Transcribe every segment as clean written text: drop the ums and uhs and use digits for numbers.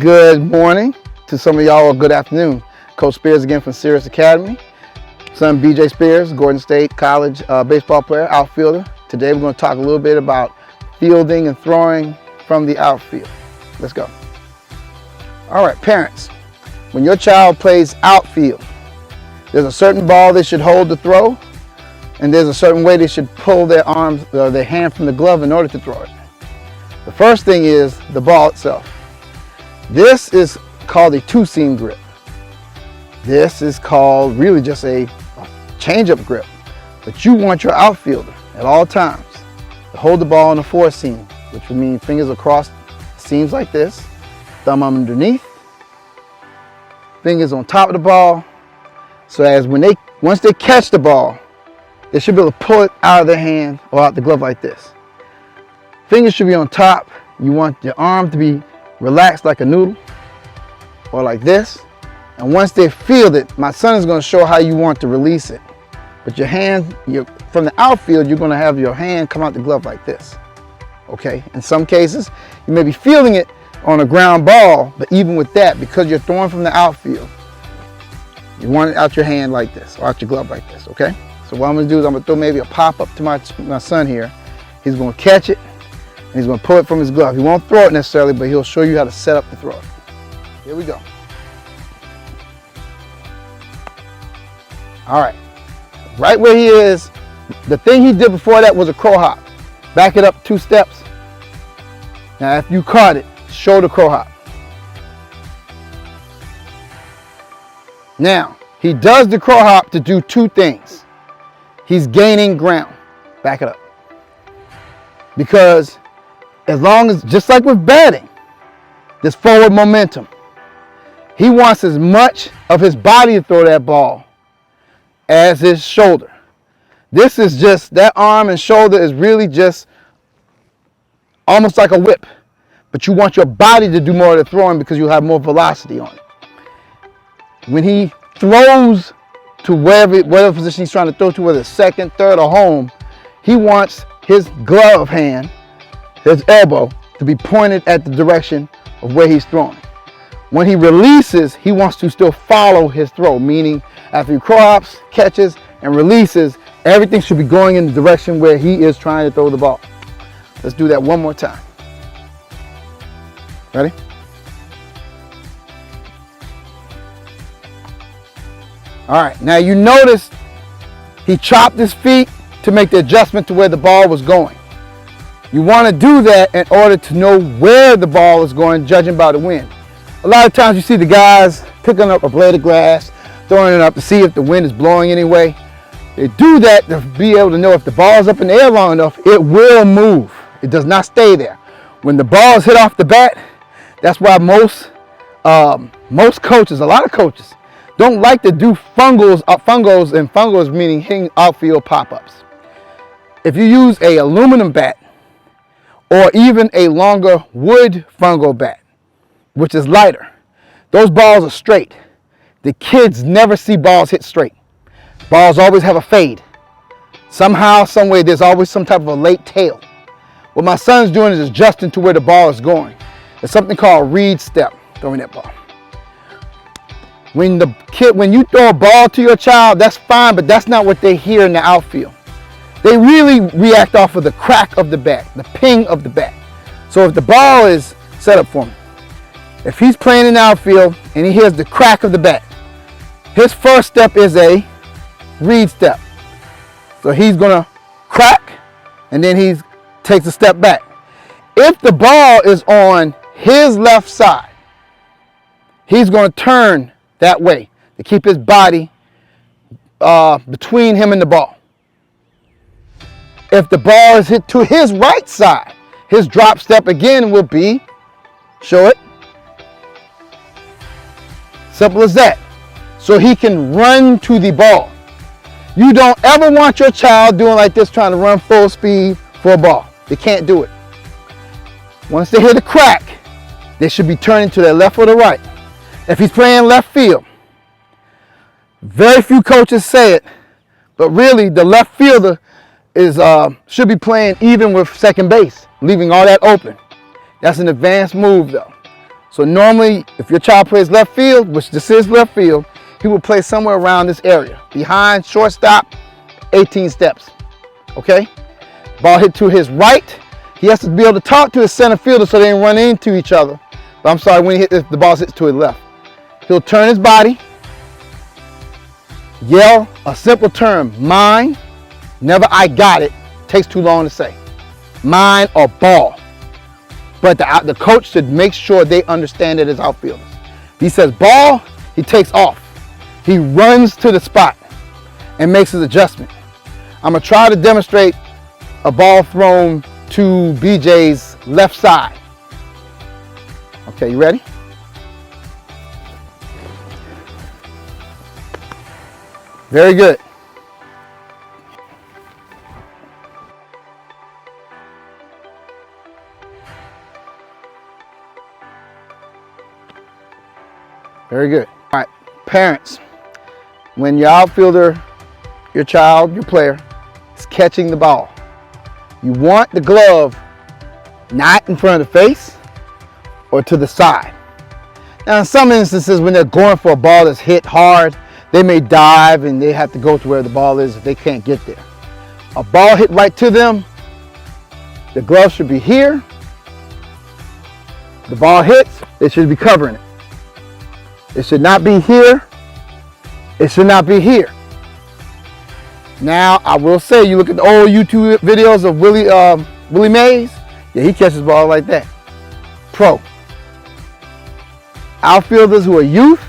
Good morning to some of y'all, or good afternoon. Coach Spears again from Sirius Academy. Son BJ Spears, Gordon State College baseball player, outfielder. Today we're going to talk a little bit about fielding and throwing from the outfield. Let's go. All right, parents, when your child plays outfield, there's a certain ball they should hold to throw, and there's a certain way they should pull their arms or their hand from the glove in order to throw it. The first thing is the ball itself. This is called a two-seam grip. This is called really just a change-up grip. But you want your outfielder at all times to hold the ball on the four-seam, which would mean fingers across seams like this, thumb underneath, fingers on top of the ball, so as once they catch the ball, they should be able to pull it out of their hand or out the glove like this. Fingers should be on top. You want your arm to be relaxed like a noodle or like this. And once they feel it, my son is going to show how you want to release it. But your hand, from the outfield, you're going to have your hand come out the glove like this. Okay? In some cases, you may be feeling it on a ground ball, but even with that, because you're throwing from the outfield, you want it out your hand like this, or out your glove like this, okay? So what I'm going to do is I'm going to throw maybe a pop-up to my son here. He's going to catch it, and he's going to pull it from his glove. He won't throw it necessarily, but he'll show you how to set up to throw it. Here we go. All right. Right where he is, the thing he did before that was a crow hop. Back it up 2 steps. Now, if you caught it, show the crow hop. Now, he does the crow hop to do 2 things. He's gaining ground. Back it up. Because as long as, just like with batting, this forward momentum, he wants as much of his body to throw that ball as his shoulder. This is just, that arm and shoulder is really just almost like a whip. But you want your body to do more of the throwing because you have more velocity on it. When he throws to whatever position he's trying to throw to, whether it's second, third, or home, he wants his glove hand, his elbow, to be pointed at the direction of where he's throwing. When he releases, he wants to still follow his throw, meaning after he crow hops, catches, and releases, everything should be going in the direction where he is trying to throw the ball. Let's do that one more time. Ready? All right, now you notice he chopped his feet to make the adjustment to where the ball was going. You want to do that in order to know where the ball is going, judging by the wind. A lot of times you see the guys picking up a blade of grass, throwing it up to see if the wind is blowing anyway. They do that to be able to know if the ball is up in the air long enough, it will move. It does not stay there. When the ball is hit off the bat, that's why most coaches, a lot of coaches, don't like to do fungos meaning hitting outfield pop-ups. If you use a aluminum bat or even a longer wood fungo bat, which is lighter, those balls are straight. The kids never see balls hit straight. Balls always have a fade. Somehow, some way, there's always some type of a late tail. What my son's doing is adjusting to where the ball is going. It's something called reed step, throwing that ball. When you throw a ball to your child, that's fine, but that's not what they hear in the outfield. They really react off of the crack of the bat, the ping of the bat. So if the ball is set up for him, if he's playing in the outfield and he hears the crack of the bat, his first step is a reed step. So he's gonna crack and then he takes a step back. If the ball is on his left side, he's gonna turn that way to keep his body between him and the ball. If the ball is hit to his right side, his drop step again will be, show it, simple as that. So he can run to the ball. You don't ever want your child doing like this, trying to run full speed for a ball. They can't do it. Once they hear the crack, they should be turning to their left or the right. If he's playing left field, very few coaches say it, but really the left fielder should be playing even with second base, leaving all that open. That's an advanced move though. So normally, if your child plays left field, which this is left field, he will play somewhere around this area. Behind shortstop, 18 steps, okay? Ball hit to his right. He has to be able to talk to his center fielder so they don't run into each other. But I'm sorry, when the ball hits to his left. He'll turn his body, yell a simple term, mine, never I got it, takes too long to say. Mine or ball. But the coach should make sure they understand it as outfielders. He says ball, he takes off. He runs to the spot and makes his adjustment. I'm gonna try to demonstrate a ball thrown to BJ's left side. Okay, you ready? Very good. Very good. All right, parents, when your outfielder, your child, your player is catching the ball, you want the glove not in front of the face or to the side. Now, in some instances, when they're going for a ball that's hit hard, they may dive and they have to go to where the ball is if they can't get there. A ball hit right to them, the glove should be here. The ball hits, they should be covering it. It should not be here. It should not be here. Now, I will say, you look at the old YouTube videos of Willie Mays. Yeah, he catches the ball like that. Pro. Outfielders who are youth,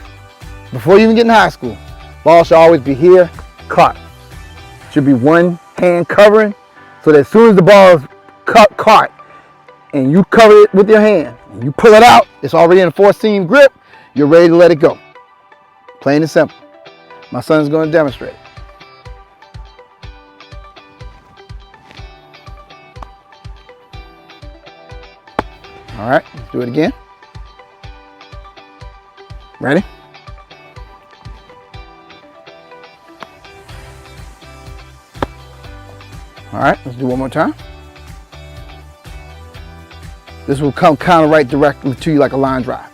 before you even get in high school, ball should always be here, caught. Should be one hand covering, so that as soon as the ball is caught, and you cover it with your hand, and you pull it out, it's already in a four-seam grip, you're ready to let it go. Plain and simple. My son's going to demonstrate it. All right, let's do it again. Ready? All right, let's do one more time. This will come kind of right directly to you like a line drive.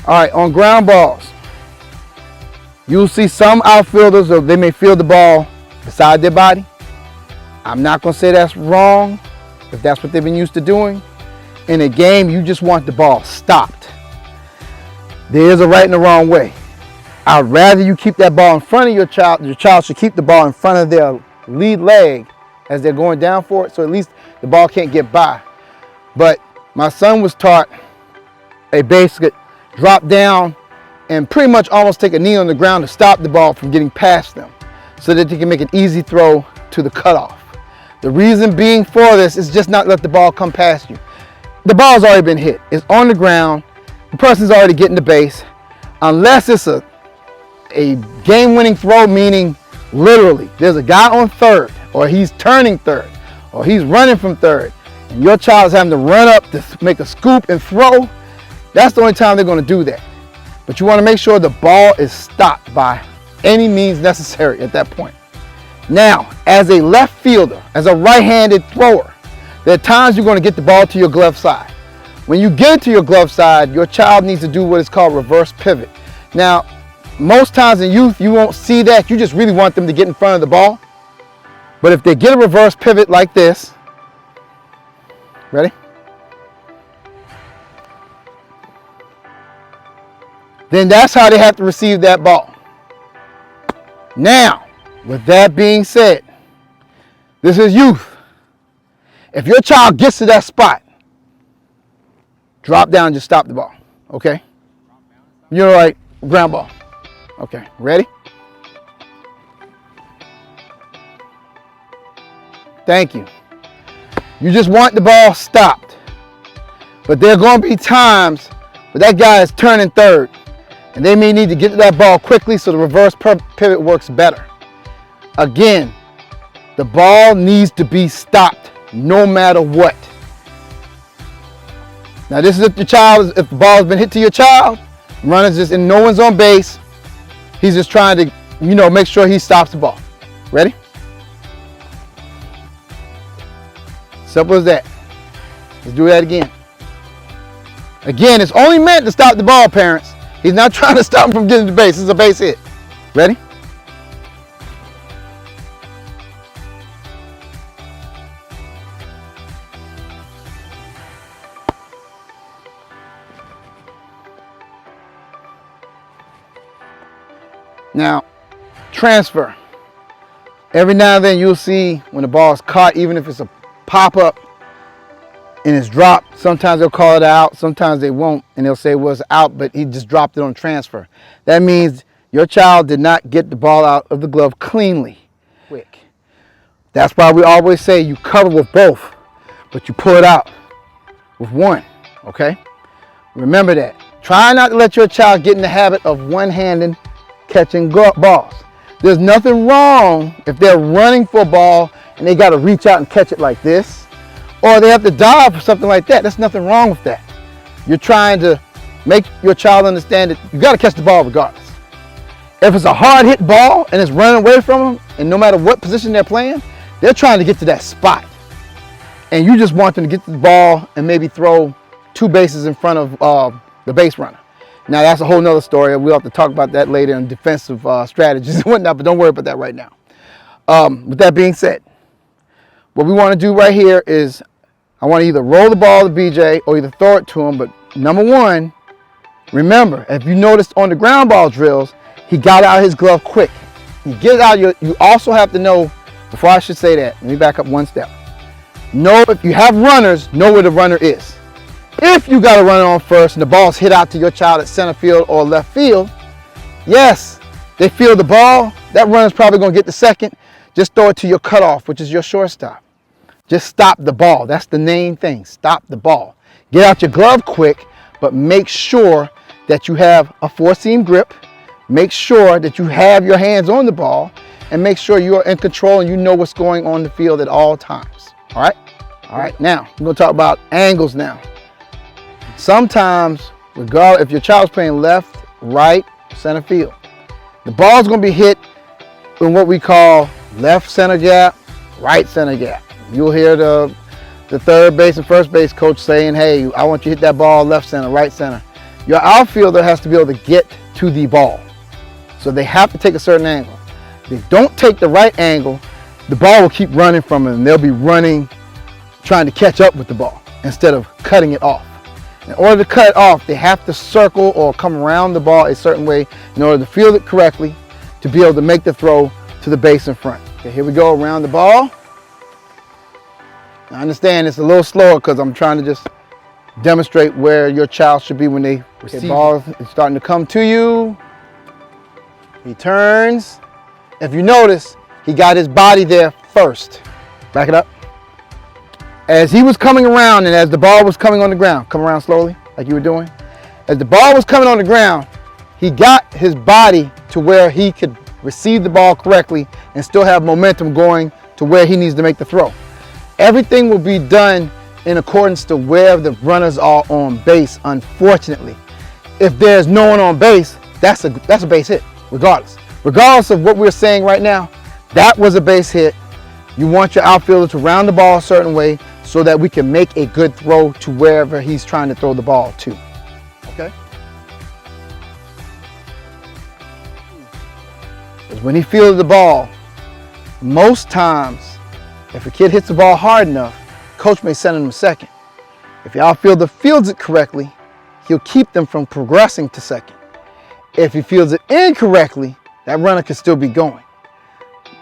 All right, on ground balls, you'll see some outfielders, or they may field the ball beside their body. I'm not going to say that's wrong, if that's what they've been used to doing. In a game, you just want the ball stopped. There is a right and a wrong way. I'd rather you keep that ball in front of your child. Your child should keep the ball in front of their lead leg as they're going down for it, so at least the ball can't get by. But my son was taught a basic drop down and pretty much almost take a knee on the ground to stop the ball from getting past them so that they can make an easy throw to the cutoff. The reason being for this is just not let the ball come past you. The ball's already been hit. It's on the ground. The person's already getting the base. Unless it's a game-winning throw, meaning literally there's a guy on third, or he's turning third, or he's running from third, and your child is having to run up to make a scoop and throw, that's the only time they're going to do that. But you want to make sure the ball is stopped by any means necessary at that point. Now, as a left fielder, as a right-handed thrower, there are times you're going to get the ball to your glove side. When you get it to your glove side, your child needs to do what is called reverse pivot. Now, most times in youth, you won't see that. You just really want them to get in front of the ball. But if they get a reverse pivot like this, ready? Then that's how they have to receive that ball. Now, with that being said, this is youth. If your child gets to that spot, drop down, just stop the ball, okay? You're like, ground ball. Okay, ready? Thank you. You just want the ball stopped. But there are going to be times where that guy is turning third, and they may need to get to that ball quickly so the reverse pivot works better. Again, the ball needs to be stopped no matter what. Now this is if if the ball has been hit to your child, runner's just, and no one's on base, he's just trying to, make sure he stops the ball. Ready? Simple as that. Let's do that again. Again, it's only meant to stop the ball, parents. He's not trying to stop him from getting to the base. This is a base hit. Ready? Now, transfer. Every now and then you'll see when the ball is caught, even if it's a pop-up and it's dropped, sometimes they'll call it out, sometimes they won't, and they'll say it was out, but he just dropped it on transfer. That means your child did not get the ball out of the glove cleanly, quick. That's why we always say you cover with both, but you pull it out with one, okay? Remember that. Try not to let your child get in the habit of one-handed catching balls. There's nothing wrong if they're running for a ball and they got to reach out and catch it like this, or they have to dive for something like that. There's nothing wrong with that. You're trying to make your child understand that you got to catch the ball regardless. If it's a hard hit ball and it's running away from them, and no matter what position they're playing, they're trying to get to that spot. And you just want them to get to the ball and maybe throw 2 bases in front of the base runner. Now that's a whole nother story. We'll have to talk about that later in defensive strategies and whatnot, but don't worry about that right now. With that being said, what we want to do right here is I want to either roll the ball to BJ or either throw it to him. But number one, remember, if you noticed on the ground ball drills, he got out his glove quick. You get out, you also have to know, before I should say that, let me back up one step. Know if you have runners, know where the runner is. If you got a runner on first and the ball's hit out to your child at center field or left field, yes, they feel the ball. That runner's probably going to get the second. Just throw it to your cutoff, which is your shortstop. Just stop the ball. That's the main thing. Stop the ball. Get out your glove quick, but make sure that you have a 4-seam grip. Make sure that you have your hands on the ball, and make sure you are in control and you know what's going on the field at all times. All right? All right, now we're going to talk about angles now. Sometimes, regardless if your child's playing left, right, center field, the ball's going to be hit in what we call left center gap, right center gap. You'll hear the third base and first base coach saying, hey, I want you to hit that ball left center, right center. Your outfielder has to be able to get to the ball. So they have to take a certain angle. If they don't take the right angle, the ball will keep running from them, and they'll be running, trying to catch up with the ball instead of cutting it off. In order to cut it off, they have to circle or come around the ball a certain way in order to field it correctly to be able to make the throw to the base in front. Okay, here we go around the ball. I understand it's a little slower because I'm trying to just demonstrate where your child should be when they receive. The ball is starting to come to you. He turns. If you notice, he got his body there first. Back it up. As he was coming around and as the ball was coming on the ground, come around slowly like you were doing. As the ball was coming on the ground, he got his body to where he could receive the ball correctly and still have momentum going to where he needs to make the throw. Everything will be done in accordance to where the runners are on base, unfortunately. If there's no one on base, that's a base hit, regardless. Regardless of what we're saying right now, that was a base hit. You want your outfielder to round the ball a certain way so that we can make a good throw to wherever he's trying to throw the ball to. Okay? Because when he fields the ball, most times, if a kid hits the ball hard enough, coach may send him to second. If your outfielder fields it correctly, he'll keep them from progressing to second. If he fields it incorrectly, that runner can still be going.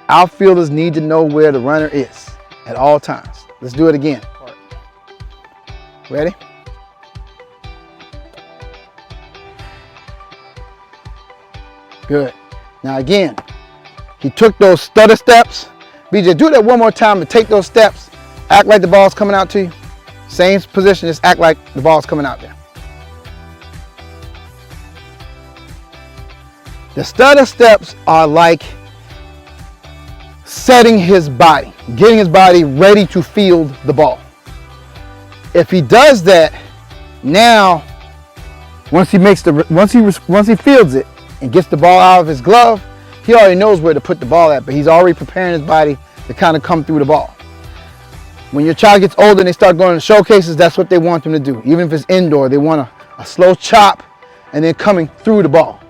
Outfielders need to know where the runner is at all times. Let's do it again. Ready? Good. Now again, he took those stutter steps. BJ, do that one more time and take those steps. Act like the ball's coming out to you. Same position, just act like the ball's coming out there. The stutter steps are like setting his body, getting his body ready to field the ball. If he does that, now once he fields it and gets the ball out of his glove, he already knows where to put the ball at, but he's already preparing his body to kind of come through the ball. When your child gets older and they start going to showcases, that's what they want them to do. Even if it's indoor, they want a slow chop and then coming through the ball.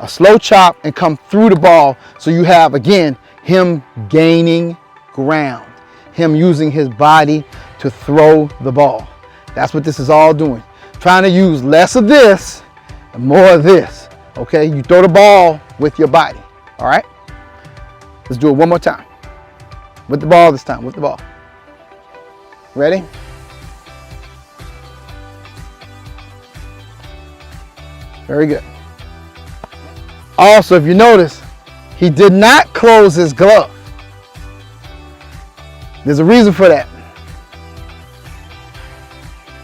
A slow chop and come through the ball, so you have, again, him gaining ground. Him using his body to throw the ball. That's what this is all doing. Trying to use less of this and more of this. Okay, you throw the ball with your body. All right, let's do it one more time. With the ball this time, with the ball. Ready? Very good. Also, if you notice, he did not close his glove. There's a reason for that.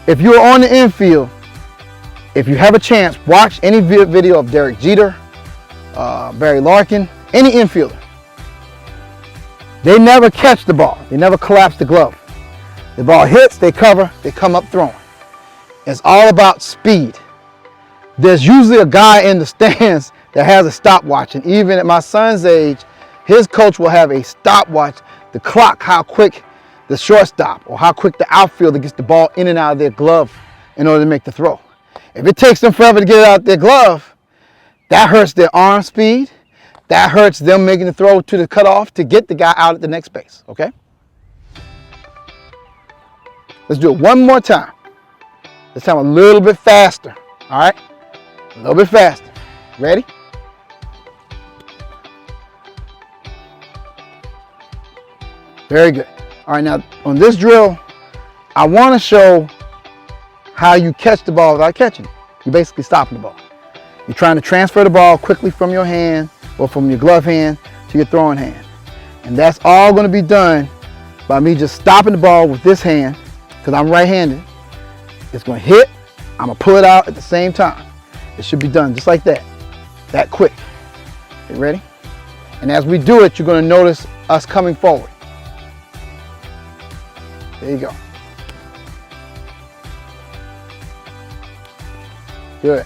If you're on the infield, if you have a chance, watch any video of Derek Jeter, Barry Larkin, any infielder. They never catch the ball. They never collapse the glove. The ball hits, they cover, they come up throwing. It's all about speed. There's usually a guy in the stands that has a stopwatch, and even at my son's age, his coach will have a stopwatch to clock how quick the shortstop or how quick the outfielder gets the ball in and out of their glove in order to make the throw. If it takes them forever to get it out their glove, that hurts their arm speed. That hurts them making the throw to the cutoff to get the guy out at the next base, okay? Let's do it one more time. This time a little bit faster, all right? A little bit faster. Ready? Very good. All right, now on this drill, I want to show how you catch the ball without catching it. You're basically stopping the ball. You're trying to transfer the ball quickly from your hand or from your glove hand to your throwing hand. And that's all going to be done by me just stopping the ball with this hand, because I'm right-handed. It's going to hit. I'm going to pull it out at the same time. It should be done just like that quick. Okay, ready? And as we do it, you're going to notice us coming forward. There you go. Good.